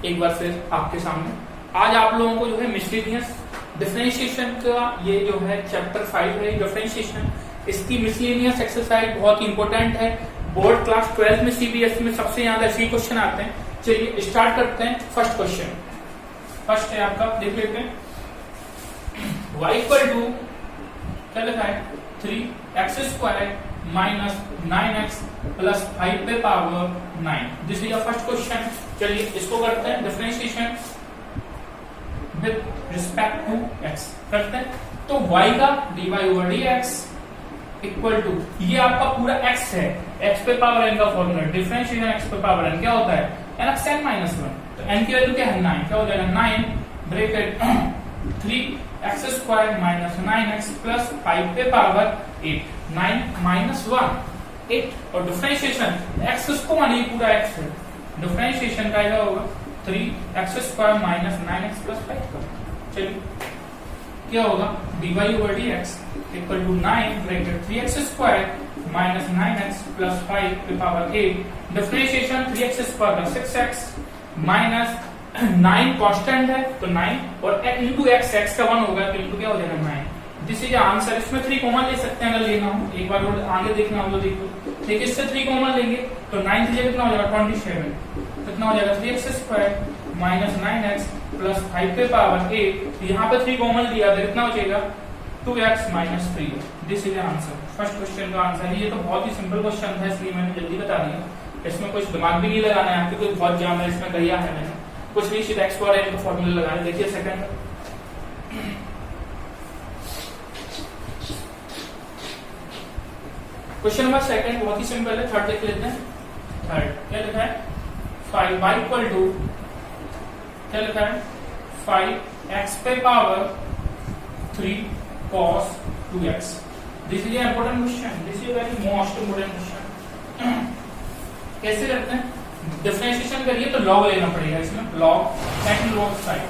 एक बार फिर आपके सामने। आज आप लोगों को जो है मिसलेनियस डिफरेंशिएशन का ये जो है चैप्टर 5 है डिफरेंशिएशन, इसकी मिसलेनियस एक्सरसाइज बहुत इंपॉर्टेंट है। बोर्ड क्लास 12 में सीबीएसई में सबसे ज्यादा ऐसे क्वेश्चन आते हैं। चलिए स्टार्ट करते हैं। फर्स्ट क्वेश्चन फर्स्ट है आपका, देख लेते हैं। y इक्वल टू क्या लिखा है 3x² माइनस 9x प्लस 5 पे power 9। This is first question. चलिए इसको करते हैं differentiation with respect to x करते हैं। तो y का dy over dx equal to ये आपका पूरा x है, x पे पावर n का फॉर्मूला डिफरेंशिएशन x पे पावर n क्या होता है n माइनस 1। तो n की वैल्यू क्या है 9, क्या हो जाएगा 9 bracket 3x² minus 9x plus 5 पे पावर 8। 9 माइनस 1 8 और डिफरेंशिएशन x इसको मानिए पूरा x है, डिफरेंशिएशन का क्या होगा 3x² माइनस 9x प्लस 5 का। चलिए क्या होगा dy over dx equal to 9 bracket 3x² minus 9x plus 5 पे पावर 8। डिफरेंशिएशन 3x² का 6x माइनस 9 कांस्टेंट है तो 9 और इंटू x का 1 होगा तो इंटू क्या हो जाएगा 9। This is answer. इसमें 3 कॉमन ले सकते हैं अगर लेना हो, एक बार और आगे देखना हो तो देखो। ठीक है, इससे 3 कॉमन लेंगे तो 9 की जगह कितना हो जाएगा 27, कितना हो जाएगा 3x² माइनस 9x प्लस 5 पे पावर 8। यहाँ पे 3 कॉमन लिया तो कितना हो जाएगा 2x minus 3। This is answer. First question का आंसर है। ये तो बहुत ही सिंपल क्वेश्चन था इसलिए मैंने जल्दी बता दिया। इसमें कुछ दिमाग भी नहीं लगाना है आपको, बहुत जाम है इसमें, गया है मैंने कुछ नहीं, सीधा x और n का फॉर्मूला लगाना। देखिए सेकंड क्वेश्चन नंबर सेकंड बहुत ही सिंपल है। थर्ड देख लेते हैं। थर्ड क्या लिखा है 5y इक्वल टू क्या लिखा है 5x पे power 3 cos 2x। This is important question, this is very most important question. कैसे करते हैं डिफरेंशिएशन करिए तो लॉग लेना पड़ेगा इसमें, log second log side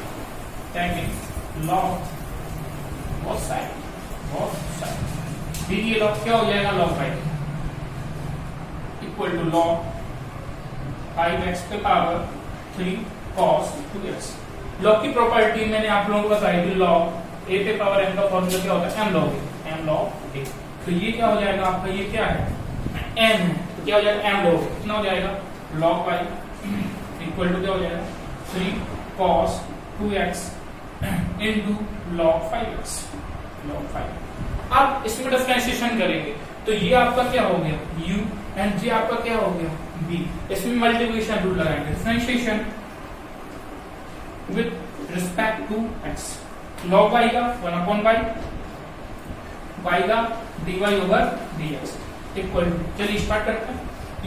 second log both side दीजिए लॉग क्या हो जाएगा log 5 equal to log 5x पे पावर 3 cos 2x। लॉग की प्रॉपर्टी मैंने आप लोगों को बताई थी, लॉग a पे पावर n का फॉर्मूला क्या होता है m log a। तो ये क्या हो जाएगा आपका, ये क्या है n है तो क्या हो जाएगा m log, कितना हो जाएगा log y इक्वल टू क्या हो जाएगा 3 cos 2x into log 5x log 5। अब इसमें डिफरेंशिएशन करेंगे तो ये आपका क्या हो गया u एंड ये आपका क्या हो गया b। इसमें मल्टीप्लिकेशन रूल लगाएंगे, differentiation with respect to x। log y का 1/y y का dy over dx equal to, चलिए स्टार्ट करते हैं।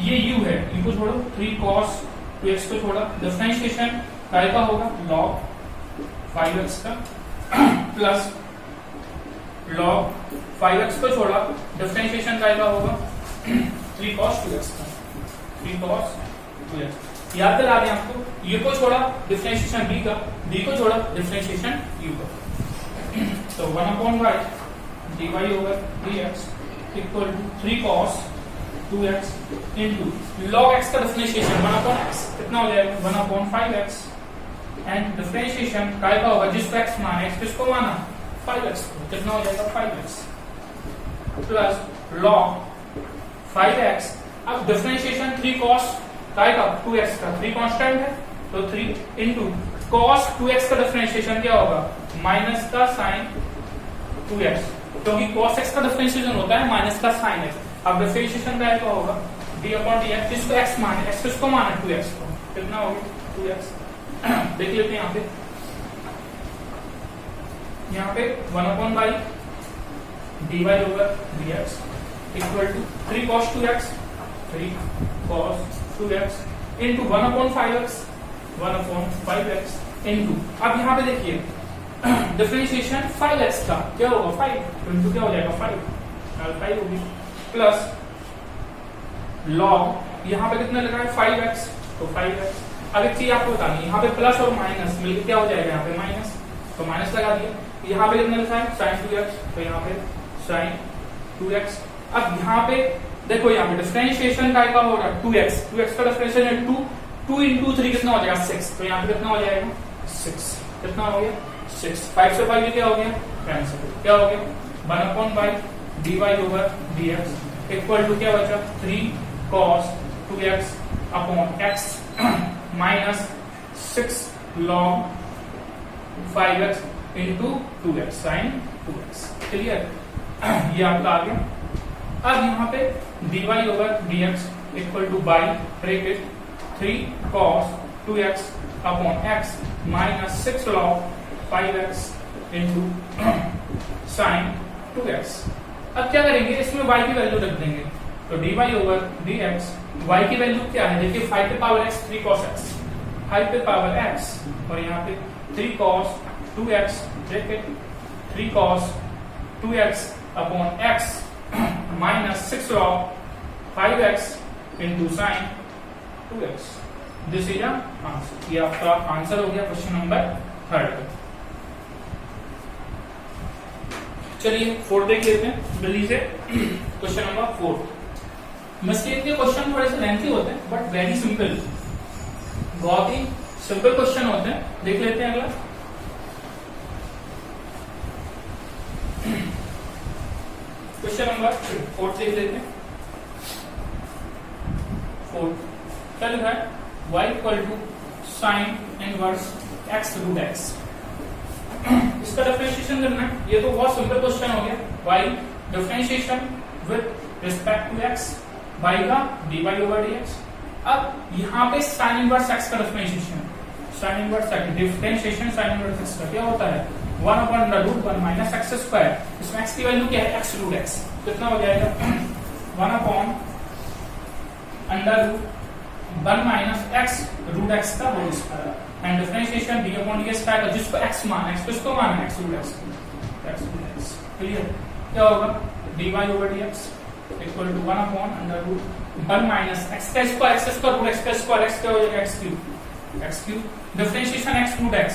ये u है, u को छोड़ो 3 cos 2x को छोड़ा, डिफरेंशिएशन काय का होगा log 5x का प्लस log 5x को छोड़ा, डिफरेंशिएशन काय का होगा 3 cos 2x का 3 cos 2x। याद करा दें आपको, u को छोड़ा डिफरेंशिएशन b का, b को छोड़ा डिफरेंशिएशन u का। तो 1/y dy over dx equal to 3 cos 2x into log x का डिफरेंशिएशन 1/x कितना हो जाएगा 1/5x एंड डिफरेंशिएशन काय का होगा जिसको x माना, x किसको माना 5x को, कितना हो जाएगा 5x प्लस log 5x। अब डिफरेंशिएशन 3 cos काय का 2x का, 3 कांस्टेंट है तो 3 इंटू cos 2x का डिफरेंशिएशन क्या होगा माइनस का sin 2x, क्योंकि cos x का डिफरेंशिएशन होता है माइनस का sin x। अब डिफरेंशिएशन का होगा d/dx जिसको x माने, x किसको माना 2x को, कितना होगा 2x। देख लेते हैं यहाँ पे 1/y dy over dx equal to 3 cos 2x 3 cos 2x into 1/5x 1/5x into, अब यहाँ पे देखिए डिफरेंशिएशन 5x का क्या होगा 5 इंटू क्या हो जाएगा 5 होगी प्लस log यहाँ पे कितना लगा है 5x तो 5x। अब एक चीज आपको बतानी है, यहाँ पे प्लस और माइनस मिलकर क्या हो जाएगा यहाँ पे माइनस, तो माइनस लगा दिया। यहाँ पे कितना लिखा है sin 2x तो यहाँ पे sin 2x। अब यहाँ पे देखो यहाँ पे डिफरेंशिएशन का हो रहा है 2x का डिफरेंशिएशन है 2 2 इंटू 3 कितना हो जाएगा 6, तो यहाँ पे कितना हो जाएगा 6, कितना हो गया 6, 5 से 5 क्या हो गया कैंसिल, क्या हो गया 1/5 dy over dx equal to क्या बचा 3 cos 2x upon x minus 6 log 5x into 2x sine 2x, clear, ये आपका आ गया। अब यहाँ पे dy over dx equal to by bracket 3 cos 2x upon x minus 6 log 5x into sine 2x। अब क्या करेंगे, इसमें y की वैल्यू रख देंगे, तो dy ओवर dx y की वैल्यू क्या है, देखिए 5 पे पावर x 3 cos x, 5 पे पावर x और यहाँ पे 3 cos 2x bracket 3 cos 2x upon x minus 6 log 5x into sine 2x। This is answer, ये आपका आंसर हो गया क्वेश्चन नंबर 3। चलिए 4 देख लेते हैं जल्दी से। क्वेश्चन नंबर 4, मिस्टेक के क्वेश्चन थोड़े से लेंथी होते हैं बट वेरी सिंपल, बहुत ही सिंपल क्वेश्चन होते हैं। देख लेते हैं अगला क्वेश्चन नंबर 4 देख लेते हैं। 4 क्या लिखा है, y equal to sine inverse x root x, इसका डिफरेंशिएशन करना है। ये तो बहुत सिंपल क्वेश्चन हो गया, y differentiation with respect to x, y का dy ओवर dx। अब यहाँ पे साइन इनवर्स x का differentiation, sine inverse x differentiation sine inverse x का क्या होता है 1/√1 माइनस x स्क्वायर, इसमें x की वैल्यू क्या है x रूट x, कितना हो जाएगा 1/√1 माइनस x रूट x का whole square and differentiation d upon dx का जिसको x माना, x किसको माना x रूट x, क्लियर। क्या होगा dy over dx equal to 1/√1 minus x का square, x square root x का स्क्वायर, x क्या हो जाएगा x cube differentiation x root x,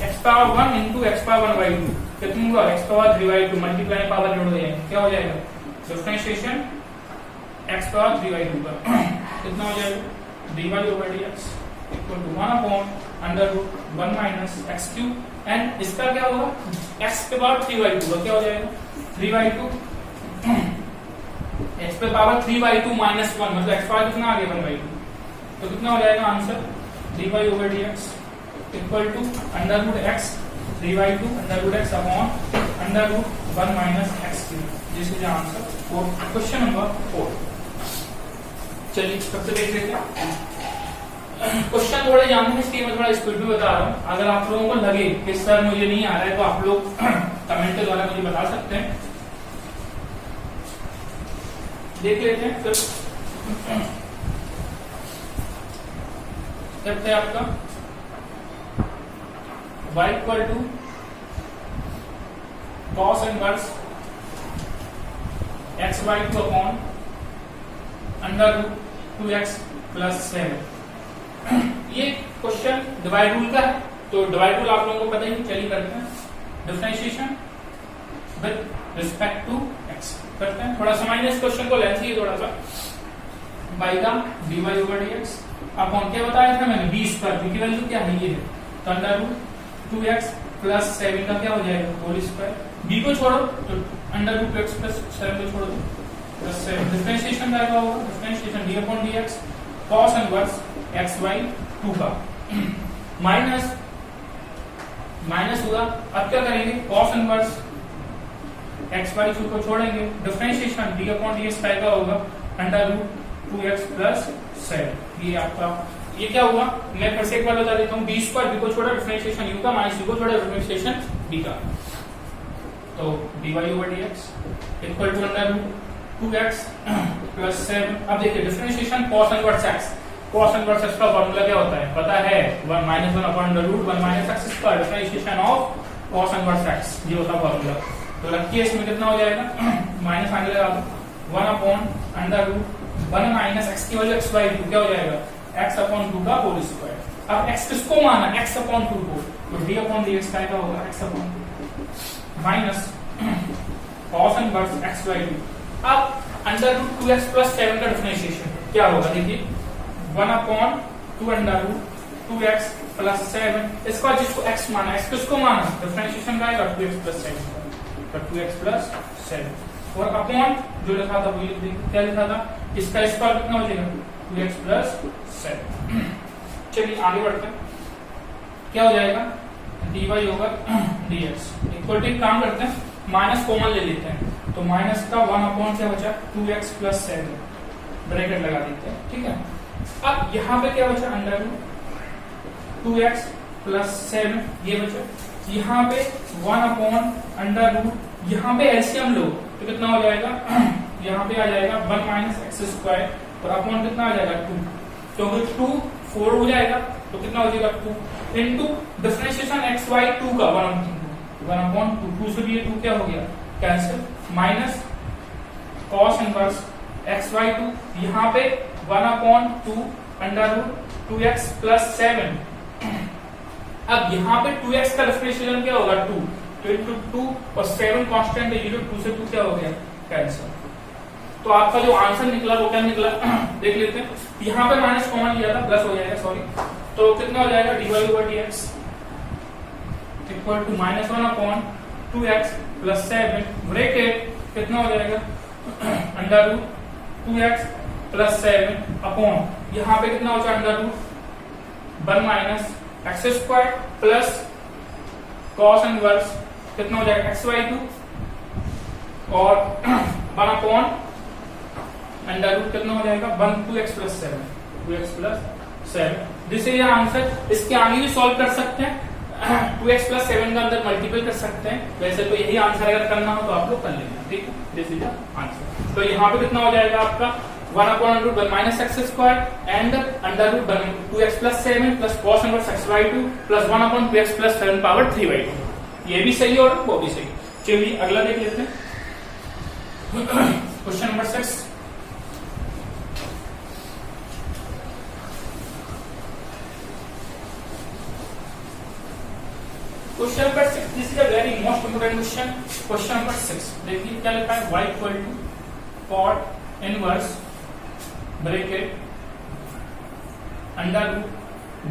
x power 1 इंटू x पावर 1/2 कितना होगा x पावर 3/2 मल्टीप्लाई पावर जोड़ देंगे, क्या हो जाएगा डिफरेंशिएशन x पावर 3/2 का कितना हो जाएगा dy over dx equal to 1/√1 minus x cube and इसका क्या होगा x पे पावर 3/2 का क्या हो जाएगा 3/2 x पे पावर 3/2 माइनस 1 मतलब x पावर कितना आ गया 1/2, तो कितना हो जाएगा answer dy over dx equal to √x 3/2 √x upon √1 minus x cube, this is answer for question number 4। चलिए सबसे देख लेते हैं क्वेश्चन, थोड़े जानते हैं इसलिए मैं थोड़ा स्पीड में बता रहा हूँ। अगर आप लोगों को लगे कि सर मुझे नहीं आ रहा है तो आप लोग कमेंट के द्वारा मुझे बता सकते हैं। देख लेते हैं फिर स्टेप है आपका y equal to cos inverse x/2 upon √2x plus 7। ये क्वेश्चन डिवाइड रूल का है, तो डिवाइड रूल आप लोगों को पता ही, चलिए करते हैं। Differentiation with respect to x करते हैं, थोड़ा समझने इस क्वेश्चन को, लेंथी है थोड़ा सा। y का dy ओवर dx अपॉन क्या बताया था मैंने b स्क्वायर की वैल्यू क्या है ये है, तो √2x प्लस 7 का क्या हो जाएगा होल स्क्वायर, b को छोड़ो तो √2x प्लस 7 को छोड़ दो प्लस 7, डिफरेंशिएशन क्या होगा differentiation d upon dx cos inverse x/2 का माइनस होगा। अब क्या करेंगे cos इनवर्स x/2 को छोड़ेंगे, डिफरेंशिएशन d अपॉन dx का होगा √2x प्लस 7। ये आपका ये क्या हुआ, मैं फिर से एक बार बता देता हूँ, b स्क्वायर b को छोड़ा डिफरेंशिएशन u का माइनस u को छोड़ा डिफरेंशिएशन b का, तो dy over dx equal to √2x plus 7। अब देखिए differentiation cos inverse x, cos inverse x का फार्मूला क्या होता है पता है 1 minus x square differentiation of cos inverse x, ये होता फार्मूला। तो रखिए इसमें कितना हो जाएगा माइनस आगे लगा दो 1/√1 माइनस x की वैल्यू x/2 क्या हो जाएगा x अपॉन 2 का होल स्क्वायर। अब x किसको माना x अपॉन 2 को, तो d अपॉन dx का होगा x upon 2 minus cos inverse x/2। अब √2x प्लस 7 का डिफरेंशिएशन क्या होगा, देखिए 1/√2 2 अंडर रूट 2x प्लस 7, इसका जिसको x माना, x किसको माना, डिफरेंशिएशन का आएगा 2x प्लस 7, तो 2x प्लस 7 और अपॉन जो लिखा था वो लिख देंगे, क्या लिखा था, इसका स्क्वायर कितना हो जाएगा 2x प्लस 7। चलिए आगे बढ़ते हैं, क्या हो जाएगा dy over dx equal to, काम करते हैं माइनस कॉमन ले लेते हैं, तो माइनस का 1 अपॉन क्या बचा 2x प्लस 7, ब्रैकेट लगा देते हैं, ठीक है। अब यहाँ पे क्या बचा अंडर रूट 2x प्लस 7 ये बचा, यहाँ पे 1 अपॉन अंडर रूट, यहाँ पे एलसीएम लो तो कितना हो जाएगा यहाँ पे आ जाएगा 1 माइनस एक्स स्क्वायर और अपॉन कितना आ जाएगा 2, क्योंकि 2 4 हो जाएगा तो कितना हो जाएगा 2 इंटू डिफरेंशिएशन एक्स वाई 2 का 1 अपॉन 2 से भी ये 2 क्या हो गया cancel, minus cos inverse X by 2, यहाँ पे 1 upon 2 under root 2x plus 7। अब यहाँ पे 2x का डिफरेंशिएशन क्या होगा 2, तो इंटू 2 और 7 कांस्टेंट है, 2 से 2 क्या हो गया कैंसिल। तो आपका जो आंसर निकला वो क्या निकला देख लेते हैं, यहाँ पे माइनस कॉमन लिया था प्लस हो जाएगा, सॉरी, तो कितना हो जाएगा dy over dx equal to minus 1 upon 2x plus 7 bracket कितना हो जाएगा under root 2x plus 7 upon यहाँ पे कितना हो जाएगा under root 1 minus X square plus cos inverse कितना हो जाएगा एक्स वाई 2 और 1 अपॉन अंडर रूट कितना हो जाएगा 2x plus 7 this is answer. इसके आगे भी सॉल्व कर सकते हैं 2x प्लस 7 का अंदर मल्टीपल कर सकते हैं, वैसे तो यही आंसर अगर करना हो तो आप लोग कर लेना, ठीक है, दिस इज आंसर। तो यहाँ पे कितना हो जाएगा आपका 1 upon root 1 minus X square and under root 2x plus 7 plus cos inverse X by 2 plus 1 upon 2x plus 7 power 3/2, ये भी सही और वो भी सही। चलिए अगला देख लेते हैं question number 6। Question number 6, this is a very most important question. Question number 6 देखिए क्या लिखा है, y equal to cot inverse bracket under root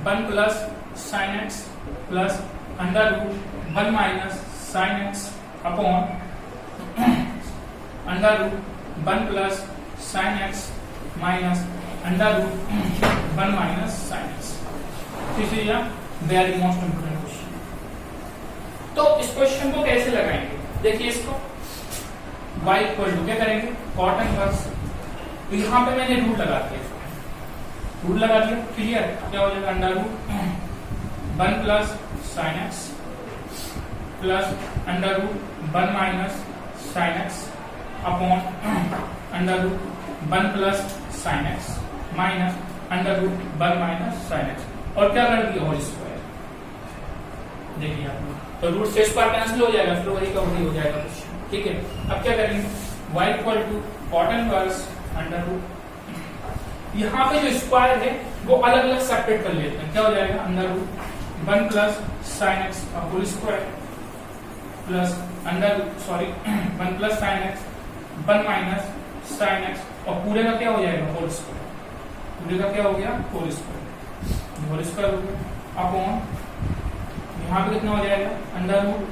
1 plus sine X plus under root 1 minus sine X upon under root 1 plus sine X minus under root 1 minus sine X. This is a very most important question. तो इस question को कैसे लगाएंगे, देखिए इसको y equal to क्या करेंगे cot inverse, तो यहाँ पे मैंने रूट लगा दिया, रूट लगा दिया, क्लियर, क्या हो जाएगा under root 1 plus sine X plus under root 1 minus sine X upon under root 1 plus sine X minus under root 1 minus sine X और क्या कर दिया होल स्क्वायर। देखिए आप तो रूट से स्क्वायर कैंसिल हो जाएगा, फिर वही का वही हो जाएगा क्वेश्चन, ठीक है। अब क्या करेंगे y equal to cot inverse under root, यहाँ पे जो स्क्वायर है वो अलग अलग सेपरेट कर लेते हैं, क्या हो जाएगा under root 1 plus sine X whole square plus under 1 plus sine X 1 minus sine X और पूरे का क्या हो जाएगा होल स्क्वायर, पूरे का क्या हो गया होल स्क्वायर हो गया अपॉन यहाँ पे कितना हो जाएगा under root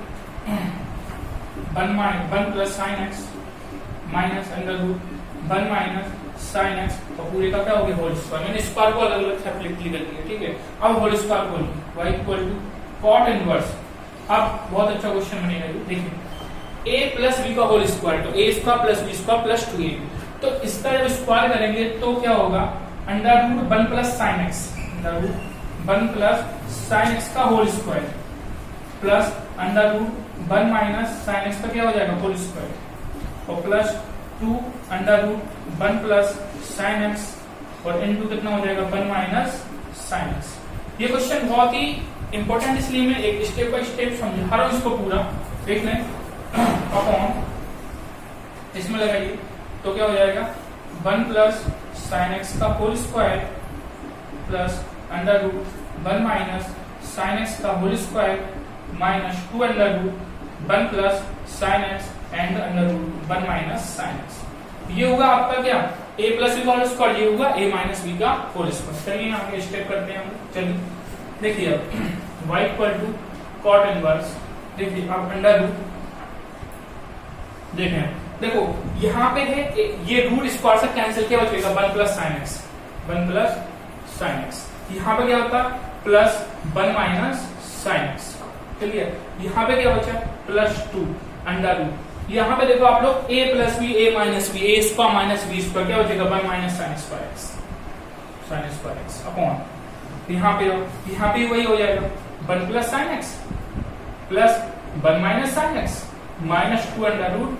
1 plus sine X minus under root 1 minus sine X और पूरे का क्या हो गया होल स्क्वायर। मैंने स्क्वायर को अलग अलग सेपरेटली कर लिया, ठीक है। अब होल स्क्वायर को y equal to cot inverse, अब बहुत अच्छा क्वेश्चन बनेगा ये, देखिए a प्लस b का होल स्क्वायर, तो a square plus b square plus 2ab, तो इसका जब स्क्वायर करेंगे तो क्या होगा under root 1 plus sine X, under root 1 plus sine X का whole square plus under root 1 minus sine X का क्या हो जाएगा होल स्क्वायर और plus 2 under root 1 plus sine X और इनटू कितना हो जाएगा 1 माइनस साइन एक्स। ये क्वेश्चन बहुत ही इंपॉर्टेंट, इसलिए मैं एक स्टेप बाय स्टेप समझा रहा हूं इसको पूरा, देख लें। अपॉन इसमें लगाइए तो क्या हो जाएगा 1 प्लस साइन एक्स का whole square plus under root 1 minus sine X का whole square minus 2 under root 1 plus sine X and under root 1 minus sine X. ये होगा आपका क्या ए प्लस बी का होल स्क्वायर, ये हुआ ए माइनस बी का होल स्क्वायर। चलिए आगे स्टेप करते हैं हम। चलिए देखिए अब y equal to cot inverse, देखिए अब अंडर रूट, देखें देखो यहाँ पे है ये रूट स्क्वायर से कैंसिल क्या बचेगा, 1 plus sine X, 1 plus sine x. यहाँ पे क्या होता है प्लस 1 माइनस साइन एक्स। चलिए यहाँ पे क्या बचा प्लस 2 अंडर रूट। यहाँ पे देखो आप लोग a plus B, a minus B, a square minus B square, क्या बचेगा 1 minus sine square X, sine square X upon यहाँ पे वही हो जाएगा 1 plus sine X plus 1 minus sine X minus 2 under root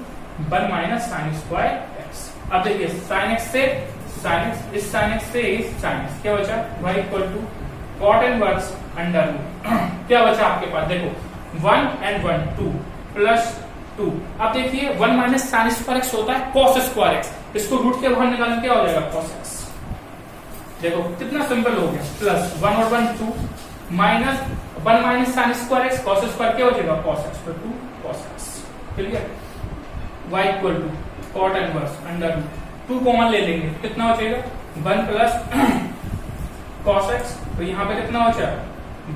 1 minus sine square X. अब देखिए sine X से साइन एक्स, इस साइन एक्स से इस साइन एक्स, क्या बचा y equal to cot inverse under root. क्या बचा आपके पास, देखो 1 and 1 2 प्लस 2। अब देखिए 1 माइनस साइन स्क्वायर एक्स होता है कॉस स्क्वायर एक्स, इसको रूट के बाहर निकालना क्या हो जाएगा कॉस एक्स। देखो कितना सिंपल हो गया, प्लस 1 और 1 2 minus 1 minus sine square X cos square क्या हो जाएगा cos X, 2 cos X. Clear, y equal to cot inverse under root, 2 common ले लेंगे कितना बचेगा 1 प्लस कॉस एक्स, तो यहाँ पे कितना बचा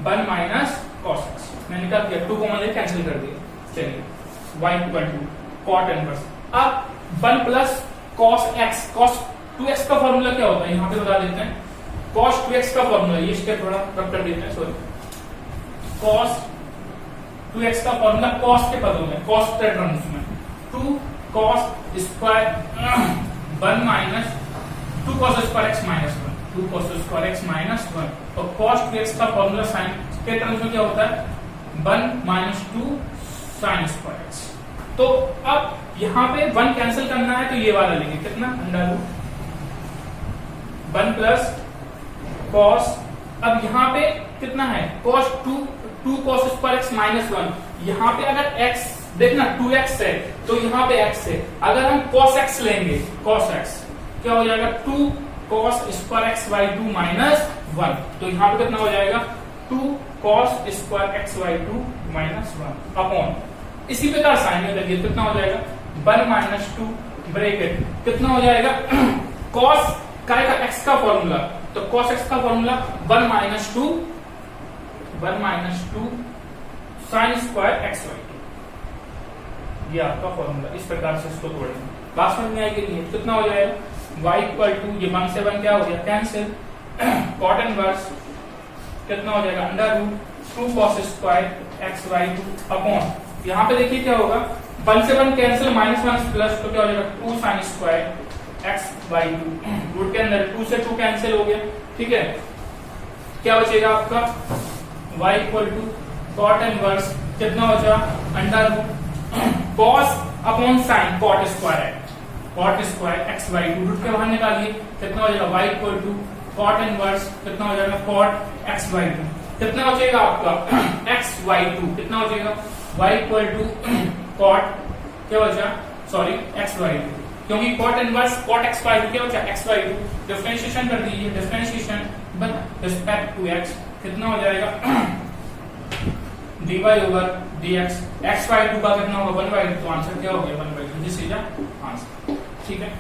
1 माइनस कॉस एक्स, मैंने निकाल दिया 2 कॉमन ले कैंसिल कर दिया। चलिए y equal to cot inverse, अब 1 plus cos x, cos 2x का फॉर्मूला क्या होता है यहाँ पे बता देते हैं, कॉस 2x का फॉर्मूला, ये स्टेप थोड़ा कट कर देते हैं, सॉरी कॉस 2x का फॉर्मूला कॉस के पदों में, कॉस के टर्म्स में 2 cos square 1 minus 2 cos square x minus 1, 2 cos square x minus 1, और कॉस 2x का फॉर्मूला साइन के टर्म्स में क्या होता है 1 माइनस 2 साइन स्क्वायर एक्स। तो अब यहाँ पे 1 कैंसिल करना है तो ये वाला लेंगे कितना अंडर रूट 1 प्लस कॉस, अब यहाँ पे कितना है cos 2 cos square x minus 1, यहाँ पे अगर x देखना 2x है तो यहाँ पे x है, अगर हम cos x लेंगे cos x क्या हो जाएगा 2 cos square X by 2 minus 1, तो यहाँ पे कितना हो जाएगा 2 cos square X by 2 minus 1 upon, इसी प्रकार साइन में देखिए कितना हो जाएगा 1 माइनस 2 ब्रैकेट कितना हो जाएगा cos का x का फॉर्मूला, तो cos x का formula 1 minus 2 sine square X by 2, ये आपका फॉर्मूला। इस प्रकार से इसको तोड़ेंगे, बात समझ में आएगी नहीं, कितना हो जाएगा y इक्वल टू, ये 1 से 1 क्या हो गया कैंसिल, कॉट इनवर्स कितना हो जाएगा under root 2 cos square X by 2 upon, यहाँ पे देखिए क्या होगा 1 से 1 कैंसिल माइनस 1 प्लस, तो क्या हो जाएगा 2 sine square X by 2, root के अंदर 2 से 2 कैंसिल हो गया, ठीक है। क्या बचेगा आपका y equal to cot inverse कितना बचा under root cos upon sine cot square X by 2, root के बाहर निकालिए कितना हो जाएगा y equal to cot inverse कितना हो जाएगा कॉट एक्स बाई 2, कितना बचेगा आपका एक्स बाई 2, कितना बचेगा y इक्वल टू कॉट क्या बचा सॉरी एक्स बाई 2, क्योंकि cot inverse cot x by 2 क्या बचा एक्स बाई 2, डिफरेंशिएशन कर दीजिए, differentiation with respect to x कितना हो जाएगा dy over dx, x by 2 का कितना होगा 1 बाई 2, तो आंसर क्या हो गया 1 बाई 2, दिस इज आंसर, ठीक है।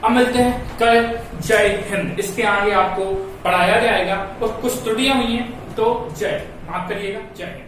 अब मिलते हैं कल, जय हिंद। इसके आगे आपको पढ़ाया जाएगा और कुछ त्रुटियां हुई हैं तो जय माफ करिएगा, जय हिंद।